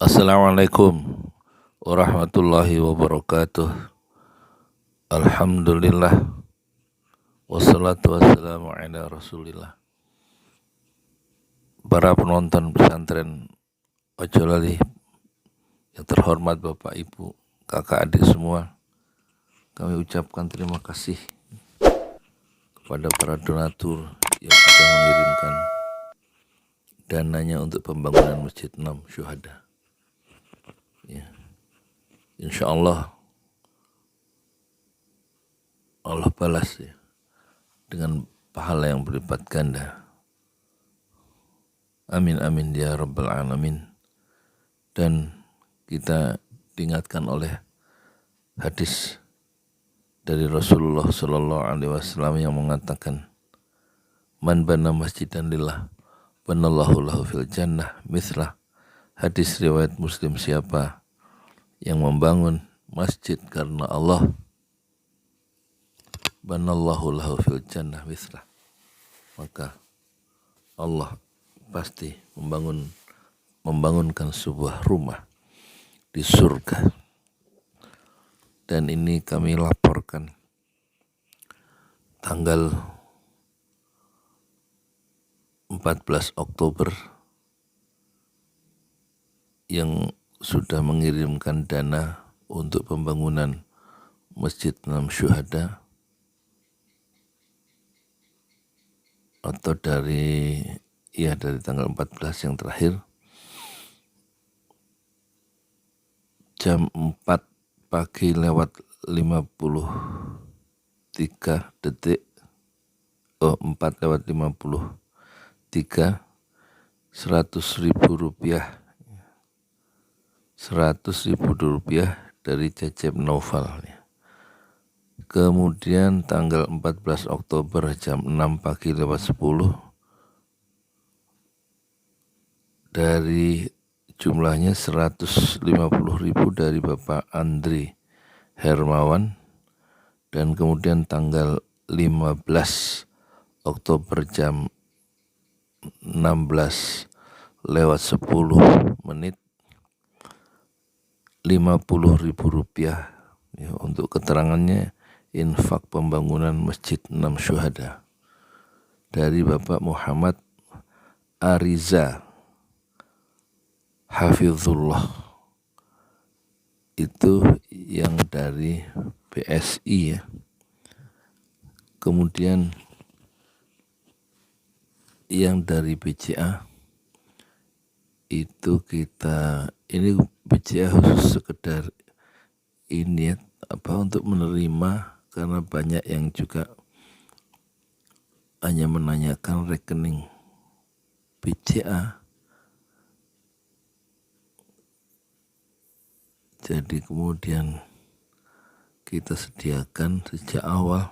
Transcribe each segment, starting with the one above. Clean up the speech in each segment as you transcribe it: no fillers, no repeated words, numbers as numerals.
Assalamualaikum warahmatullahi wabarakatuh. Alhamdulillah wassalatu wassalamu ala rasulillah. Para penonton pesantren Ojo Lali yang terhormat Bapak Ibu, kakak adik semua, kami ucapkan terima kasih kepada para donatur yang sudah mengirimkan dananya untuk pembangunan Masjid 6 Syuhada. Ya. Insya Allah balas ya, dengan pahala yang berlipat ganda. Amin amin ya rabbal alamin. Dan kita diingatkan oleh hadis dari Rasulullah Sallallahu Alaihi Wasallam yang mengatakan, man bana masjidan lillah banallahu lahu fil jannah mithlah. Hadis riwayat Muslim, siapa yang membangun masjid karena Allah, banallahu lahu fil jannah mithlah, maka Allah pasti membangunkan sebuah rumah di surga. Dan ini kami laporkan tanggal 14 Oktober yang sudah mengirimkan dana untuk pembangunan Masjid 6 Syuhada, atau dari tanggal 14 yang terakhir jam 4 pagi lewat 53 detik 4 lewat 53 100.000 rupiah dari Cecep Naufal. Kemudian tanggal 14 Oktober jam 6 pagi lewat 10 dari jumlahnya 150.000 dari Bapak Andri Hermawan. Dan kemudian tanggal 15 Oktober jam 16 lewat 10 menit 50.000 rupiah ya, untuk keterangannya infak pembangunan Masjid 6 Syuhada dari Bapak Muhammad Ariza Hafizullah, itu yang dari PSI ya. Kemudian yang dari BCA itu ini BCA khusus sekedar ini ya, untuk menerima, karena banyak yang juga hanya menanyakan rekening BCA. Jadi kemudian kita sediakan sejak awal.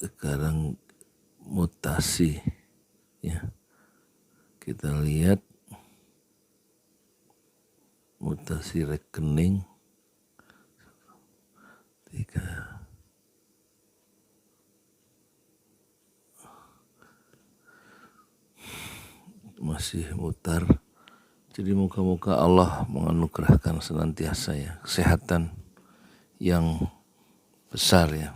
Sekarang mutasi ya, kita lihat mutasi rekening 3 masih mutar. Jadi moga-moga Allah menganugerahkan senantiasa ya kesehatan yang besar ya.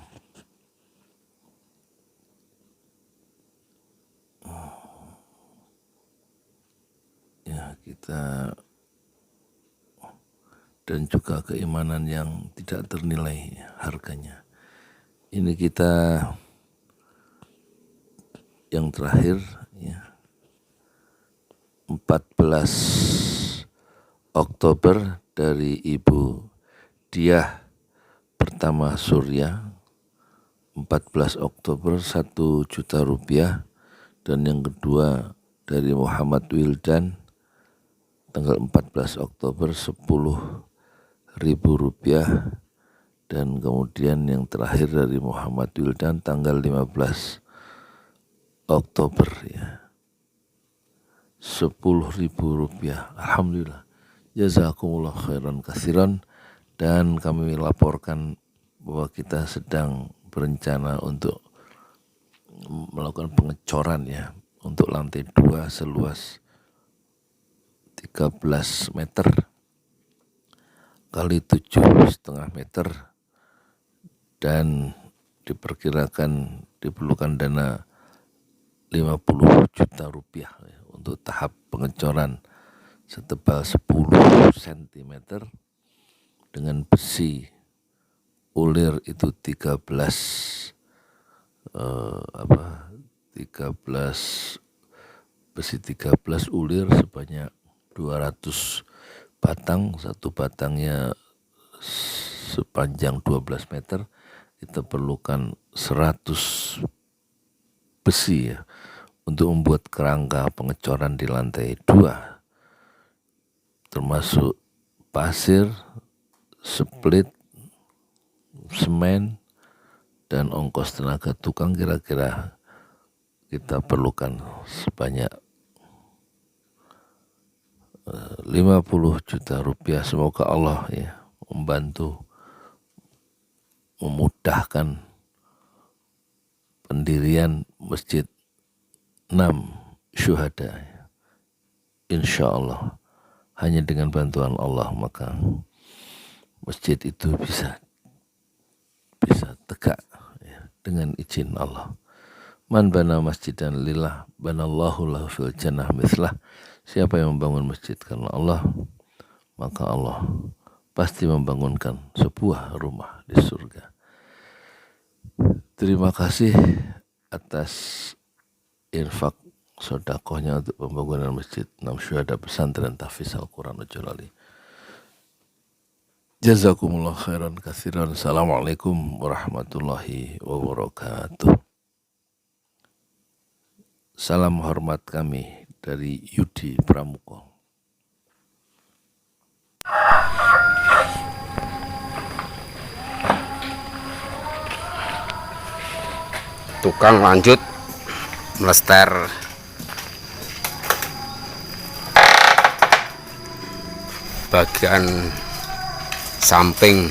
Ya, kita dan juga keimanan yang tidak ternilai harganya. Ini kita yang terakhir ya, 14 Oktober dari Ibu Diah Pertama Surya, 14 Oktober 1 juta rupiah. Dan yang kedua dari Muhammad Wildan tanggal 14 Oktober 10.000 rupiah. Dan kemudian yang terakhir dari Muhammad Wildan tanggal 15 Oktober ya, 10.000 rupiah. Alhamdulillah, jazakumullah khairan katsiran. Dan kami laporkan bahwa kita sedang berencana untuk melakukan pengecoran ya, untuk lantai 2 seluas 13 meter kali 7,5 meter, dan diperkirakan diperlukan dana 50 juta rupiah untuk tahap pengecoran setebal 10 cm dengan besi ulir itu 13 besi 13 ulir sebanyak 200 batang, satu batangnya sepanjang 12 meter. Kita perlukan 100 besi ya untuk membuat kerangka pengecoran di lantai 2, termasuk pasir, split, semen, dan ongkos tenaga tukang kira-kira kita perlukan sebanyak 50 juta rupiah. Semoga Allah ya membantu, memudahkan pendirian Masjid 6 Syuhada. Insya Allah hanya dengan bantuan Allah maka masjid itu bisa tegak ya, dengan izin Allah. Man bana masjidan lillah banallahu lahu fil jannah mislah. Siapa yang membangun masjid karena Allah, maka Allah pasti membangunkan sebuah rumah di surga. Terima kasih atas infak sedekahnya untuk pembangunan Masjid 6 Syuhada Pesantren Tahfiz Al-Quran Jalali. Jazakumullah khairan katsiran. Assalamualaikum warahmatullahi wabarakatuh. Salam hormat kami dari Yudi Pramuko. Tukang lanjut melester bagian samping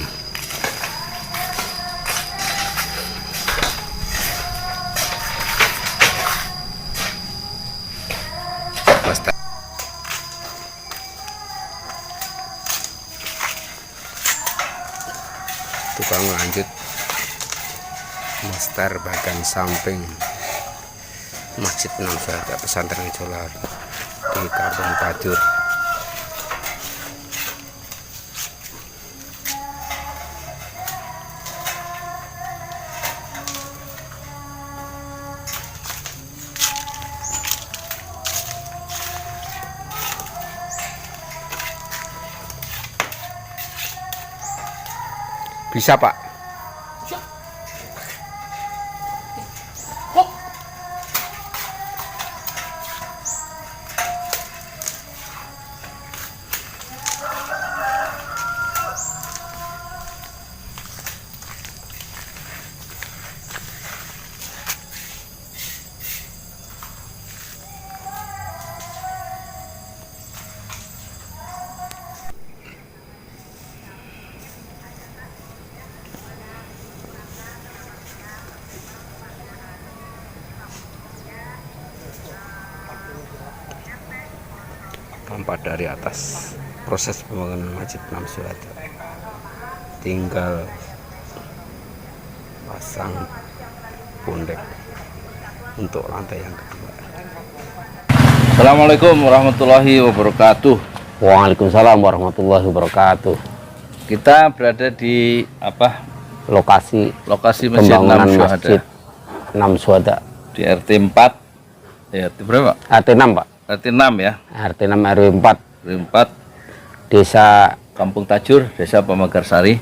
melester. Tukang lanjut melester bagian samping Masjid 6 Syuhada Pesantren Jalali di Kampung Tajur. Bisa, Pak? Tampak dari atas proses pembangunan Masjid 6 Syuhada, tinggal pasang pondek untuk lantai yang kedua. Assalamualaikum warahmatullahi wabarakatuh. Waalaikumsalam warahmatullahi wabarakatuh. Kita berada di Lokasi lokasi Masjid 6 pembangunan Syuhada Masjid 6 Syuhada di RT 4 ya, RT berapa? RT 6, Pak. RT 6 ya, RT 6 RW 4 RT 4 Desa Kampung Tajur, Desa Pamekarsari.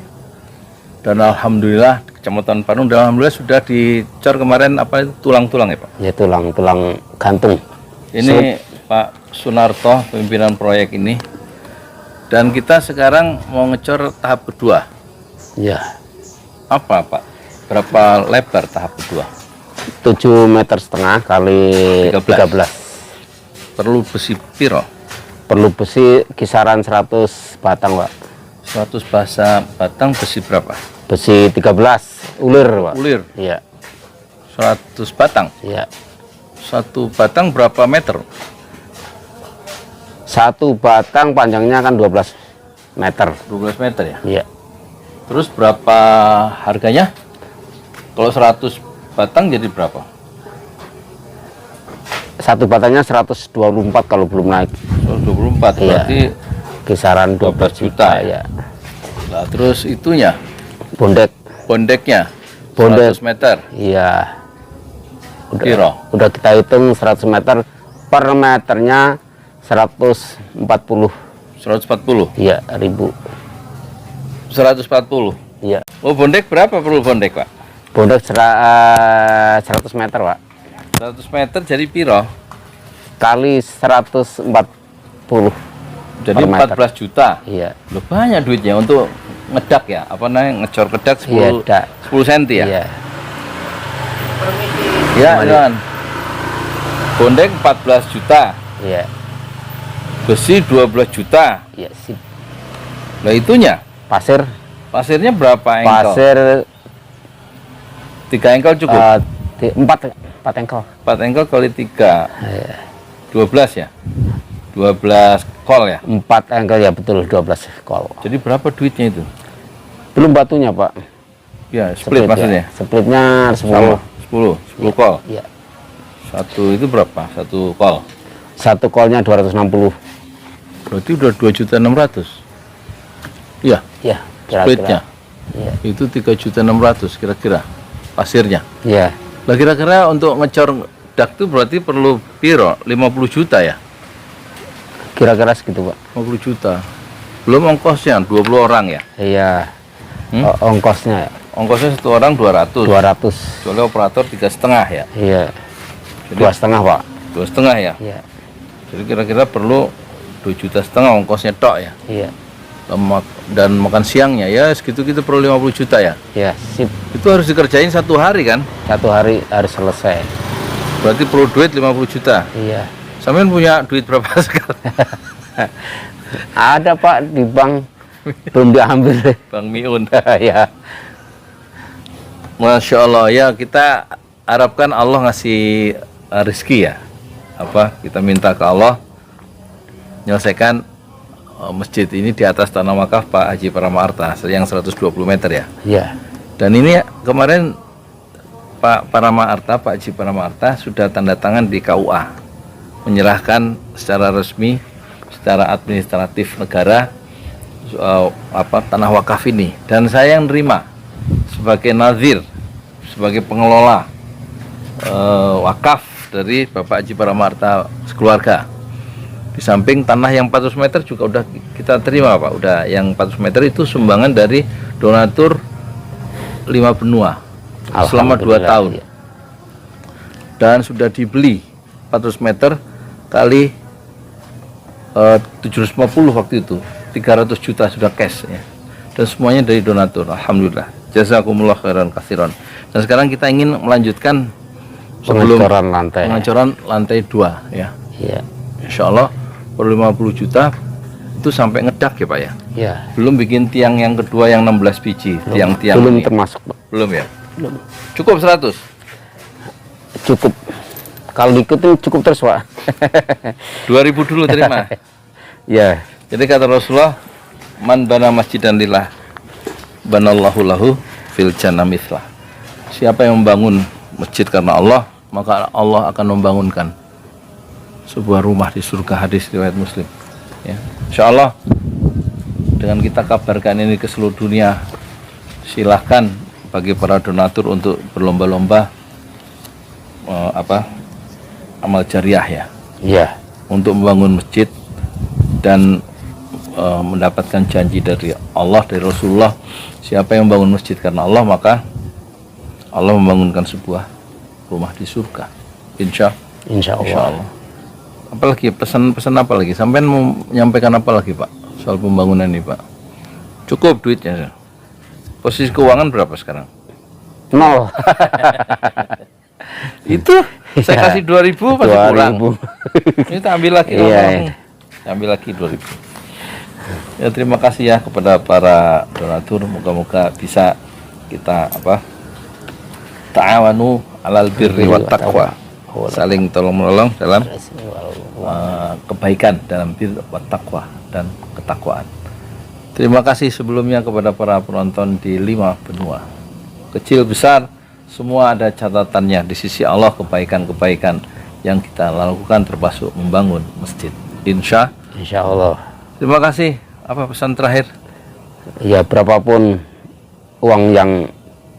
Dan alhamdulillah Kecamatan Parung, dan alhamdulillah sudah dicor kemarin tulang-tulang ya Pak. ya, tulang gantung. Ini Pak Sunarto pimpinan proyek ini, dan kita sekarang mau ngecor tahap kedua. Ya, Apa Pak? Berapa lebar tahap kedua? 7,5 meter kali 13. Perlu besi piro? Perlu besi kisaran 100 batang, Pak. 100 batang besi berapa? Besi 13 ulir, Pak. Ulir. Iya. 100 batang. Iya. Satu batang berapa meter? 1 Satu batang panjangnya kan 12 meter. 12 meter ya. Iya. Terus berapa harganya? Kalau 100 batang jadi berapa? Satu batangnya 124 kalau belum naik. 124 Iya. berarti Kisaran 12 juta ya. Nah, terus itunya, bondeknya Bondek. 100 meter. Iya. Piro? Udah kita hitung 100 meter per meternya 140. 140. Iya, ribu. 140. Iya. Oh, bondek berapa perlu bondek, Pak? Bondek 100 meter, Pak. 100 meter jadi piro? Kali 140. Jadi Per meter. 14 juta. Iya. Loh, banyak duitnya untuk ngedak ya? Apa namanya? Ngecor kedak 10 Iya, dak. 10 cm ya? Iya. Iya, kan. Bondek 14 juta. Iya. Besi 12 juta. Iya, sip. Lah itunya, Pasir, pasirnya berapa engkel? pasir 3 engkel cukup. 4 engkel. 4 engkel kali 3. Iya. 12 ya? 12 kol ya? 4 engkel ya, betul, 12 kol. Jadi berapa duitnya itu? Belum batunya, Pak. Ya, split maksudnya? Ya. Splitnya 10. Sama, 10 kol. Iya. Satu itu berapa? Satu kol. Satu kolnya 260. Berarti udah 2.600.000. Iya, Ya, splitnya. kira-kira. Iya. Itu 3.600.000 kira-kira pasirnya. Iya. Lah kira-kira untuk ngecor dak itu berarti perlu piro? 50 juta ya? Kira-kira segitu, Pak. 50 juta. Belum ongkosnya 20 orang ya? Iya. Ongkosnya ya, Ongkosnya satu orang 200. 200. Soalnya operator 3,5 ya? Iya. Jadi 2,5, Pak. 2,5 ya? Iya. Jadi kira-kira perlu 2,5 juta ongkosnya tok ya? Iya. Dan makan siangnya ya segitu-gitu perlu 50 juta ya? Iya, sip. Itu harus dikerjain 1 hari kan? 1 hari harus selesai. Berarti perlu duit 50 juta. Iya. Sampean punya duit berapa sekarang? Ada, Pak, di bank. Belum diambil. Bang Miun. Ya. Masya Allah ya, kita harapkan Allah ngasih rezeki ya. Kita minta ke Allah menyelesaikan masjid ini di atas tanah wakaf Pak Haji Paramaarta yang 120 meter ya. Iya. Dan ini kemarin Pak Haji Paramaarta sudah tanda tangan di KUA menyerahkan secara resmi, secara administratif negara tanah wakaf ini, dan saya yang nerima sebagai nazir, sebagai pengelola wakaf dari Bapak Haji Paramaarta sekeluarga. Di samping tanah yang 400 meter juga udah kita terima, Pak. Udah yang 400 meter itu sumbangan dari donatur 5 benua selama 2 tahun. Ya. Dan sudah dibeli 400 meter kali 750 waktu itu. 300 juta sudah cash ya. Dan semuanya dari donatur. Alhamdulillah. Jazakumullah khairan katsiran. Dan sekarang kita ingin melanjutkan sebelum pengecoran lantai 2 ya. Iya. Insyaallah per 50 juta itu sampai ngedak ya Pak ya. Iya. Belum bikin tiang yang kedua yang 16 biji, tiang-tiang belum ini. termasuk, Pak. Belum ya? Belum. Cukup 100. Cukup. Kalau diikutin cukup terus, Pak. 2000 dulu terima. Ya. Jadi kata Rasulullah, man bana masjidan lillah banallahu lahu fil jannah mithlah. Siapa yang membangun masjid karena Allah, maka Allah akan membangunkan sebuah rumah di surga. Hadis riwayat Muslim ya. Insyaallah dengan kita kabarkan ini ke seluruh dunia, silahkan bagi para donatur untuk berlomba-lomba amal jariah ya. Iya. Untuk membangun masjid dan mendapatkan janji dari Allah, dari Rasulullah, siapa yang membangun masjid karena Allah, maka Allah membangunkan sebuah rumah di surga. Insya Allah. Apalagi pesan-pesan apa lagi? Sampai mau menyampaikan apa lagi Pak soal pembangunan ini Pak? Cukup duitnya. Posisi keuangan berapa sekarang? 0. Itu saya kasih 2.000 masih kurang. Ini tak ambil lagi. Iya. Ambil lagi 2.000. Ya terima kasih ya kepada para donatur. Moga-moga bisa kita ta'awanu alal birri wat taqwa. Saling tolong menolong dalam kebaikan dalam bir wa taqwa dan ketakwaan. Terima kasih sebelumnya kepada para penonton di 5 benua. Kecil besar semua ada catatannya di sisi Allah, kebaikan-kebaikan yang kita lakukan termasuk membangun masjid. Insya Allah. Terima kasih. Apa pesan terakhir? Ya, berapapun uang yang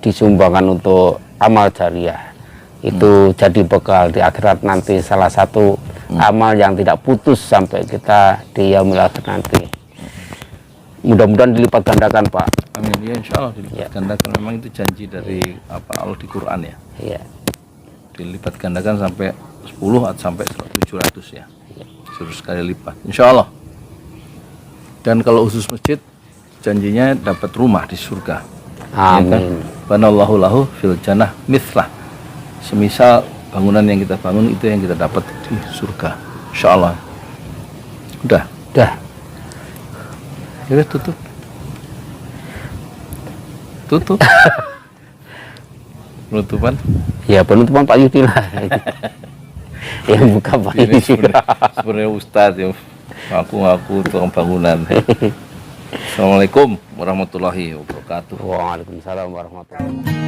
disumbangkan untuk amal jariah itu jadi bekal di akhirat nanti, salah satu amal yang tidak putus sampai kita di yaumil akhir nanti. Mudah-mudahan dilipat gandakan, Pak. Amin. Ya, insya Allah dilipat gandakan. Memang itu janji dari Allah di Quran ya. Iya. Dilipat gandakan sampai 10 atau sampai 700 ya. 100 kali lipat. Insya Allah. Dan kalau khusus masjid, janjinya dapat rumah di surga. Amin. Ya kan? Banallahu lahu fil jannah mithlah. Semisal bangunan yang kita bangun itu yang kita dapat di surga. Insya Allah. Udah. Ya, tutup. Penutupan. Ya, penutupan Pak Yudi lah. Yang buka Pak Ini Yudi. sebenarnya Ustadz yang ngaku tukang bangunan. Assalamualaikum warahmatullahi wabarakatuh. Waalaikumsalam warahmatullahi wabarakatuh.